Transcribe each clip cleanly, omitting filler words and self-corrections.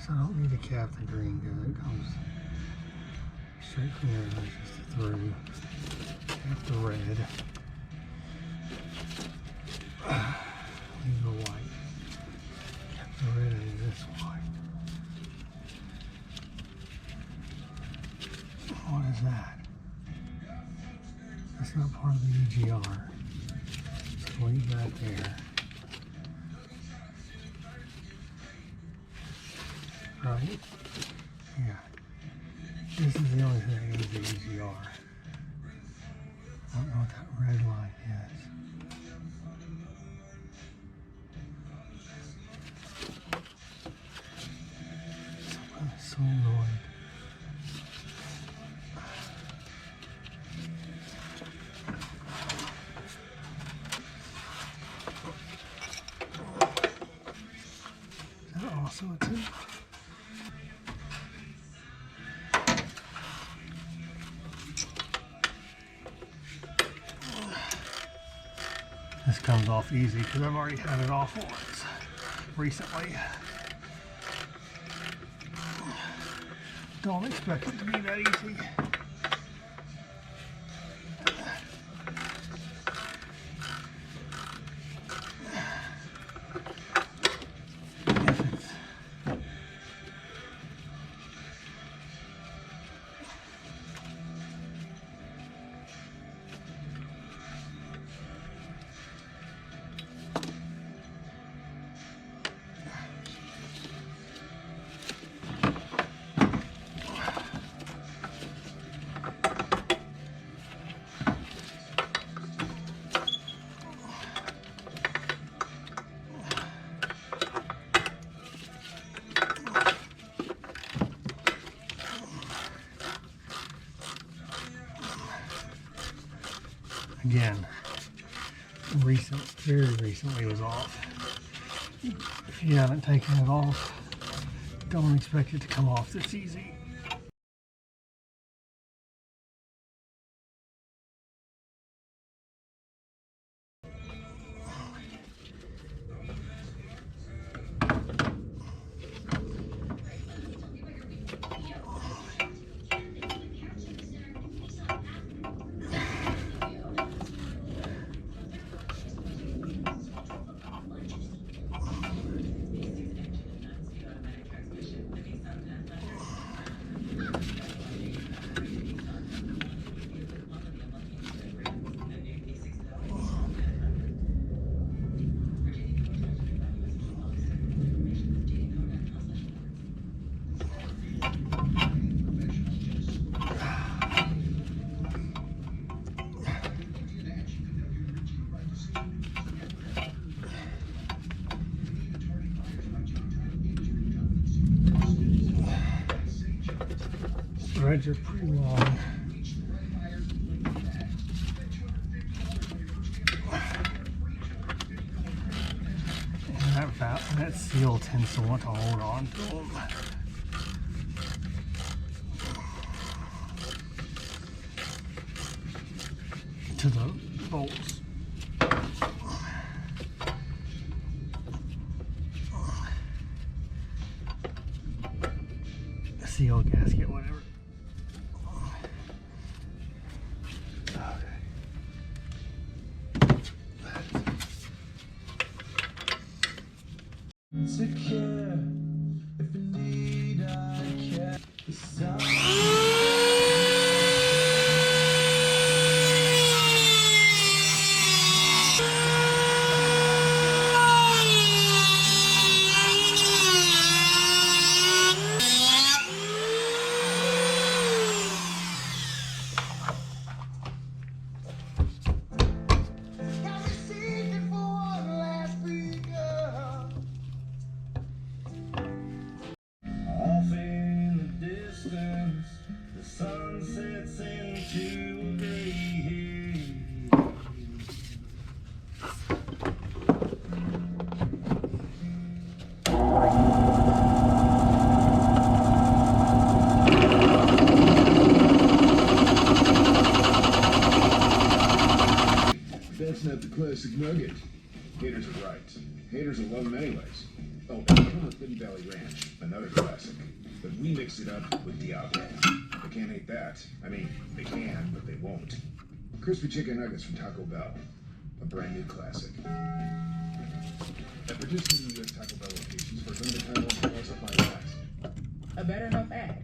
So I don't need to cap the green good. It comes straight from there. That's just through. Cap the red. Leave the white. Cap the red in this white. What is that? That's not part of the EGR. So leave that there. Right? Yeah. This is the only thing that is the EGR. I don't know what that red line is. I'm so annoyed. Is that also a 2? This comes off easy because I've already had it off once recently. Don't expect it to be that easy. Again, very recently was off. If you haven't taken it off, don't expect it to come off this easy. Threads are pretty long. And that seal tends to want to hold on to them. To the bolts. Seal gasket, whatever. Secure, if indeed I care. That's not the classic nugget. Haters are right. Haters will love them anyways. Oh, and Kilmer Hidden Valley Ranch, another classic. But we mix it up with Diablo. They can't hate that. I mean, they can, but they won't. Crispy chicken nuggets from Taco Bell. A brand new classic. And participating in U.S. Taco Bell locations for limited time only while supply lasts. A better health ad.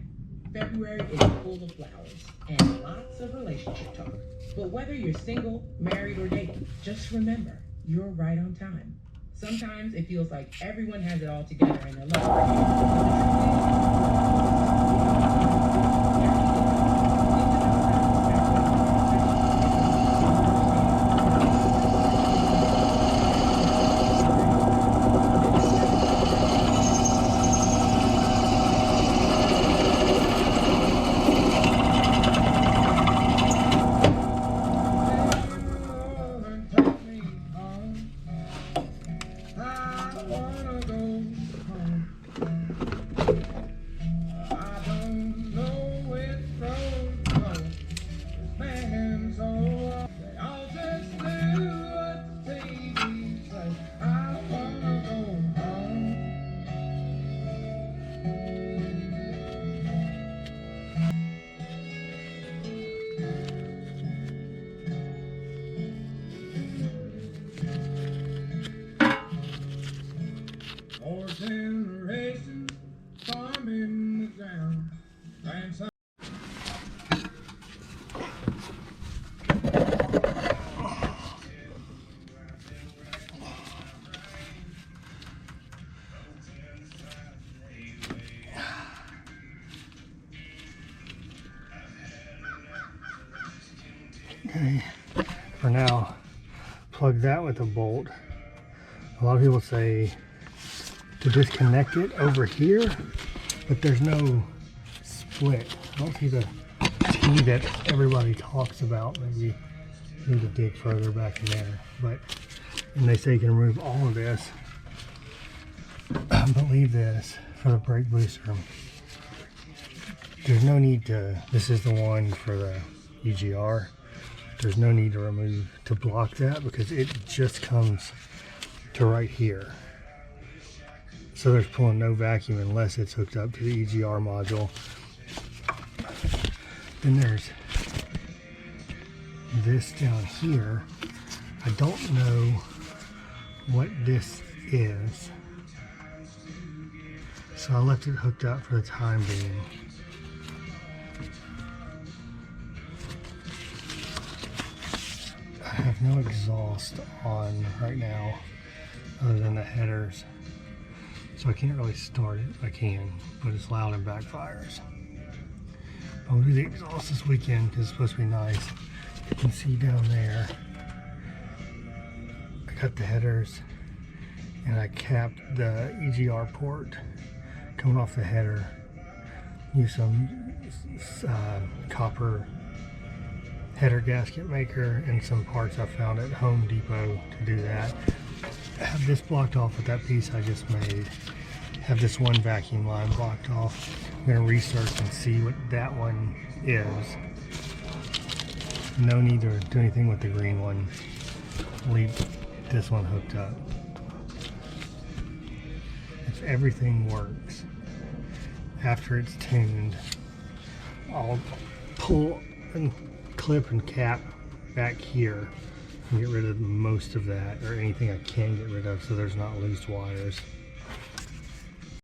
February is full of flowers and lots of relationship talk. But whether you're single, married, or dating, just remember, you're right on time. Sometimes it feels like everyone has it all together in their More generations farming the ground. Grandson. Okay, for now, plug that with a bolt. A lot of people say to disconnect it over here, but there's no split. I don't see the T that everybody talks about. Maybe need to dig further back in there. But and they say you can remove all of this, but leave this for the brake booster. There's no need to. This is the one for the EGR. There's no need to block that because it just comes to right here. So there's pulling no vacuum unless it's hooked up to the EGR module. Then there's this down here. I don't know what this is, so I left it hooked up for the time being. I have no exhaust on right now other than the headers, so I can't really start it. I can, but it's loud and backfires. I'm gonna do the exhaust this weekend because it's supposed to be nice. You can see down there, I cut the headers and I capped the EGR port coming off the header. Use some copper header gasket maker and some parts I found at Home Depot to do that. Have this blocked off with that piece I just made. Have this one vacuum line blocked off. I'm going to research and see what that one is. No need to do anything with the green one. Leave this one hooked up. If everything works, after it's tuned, I'll pull and clip and cap back here and get rid of most of that, or anything I can get rid of, so there's not loose wires.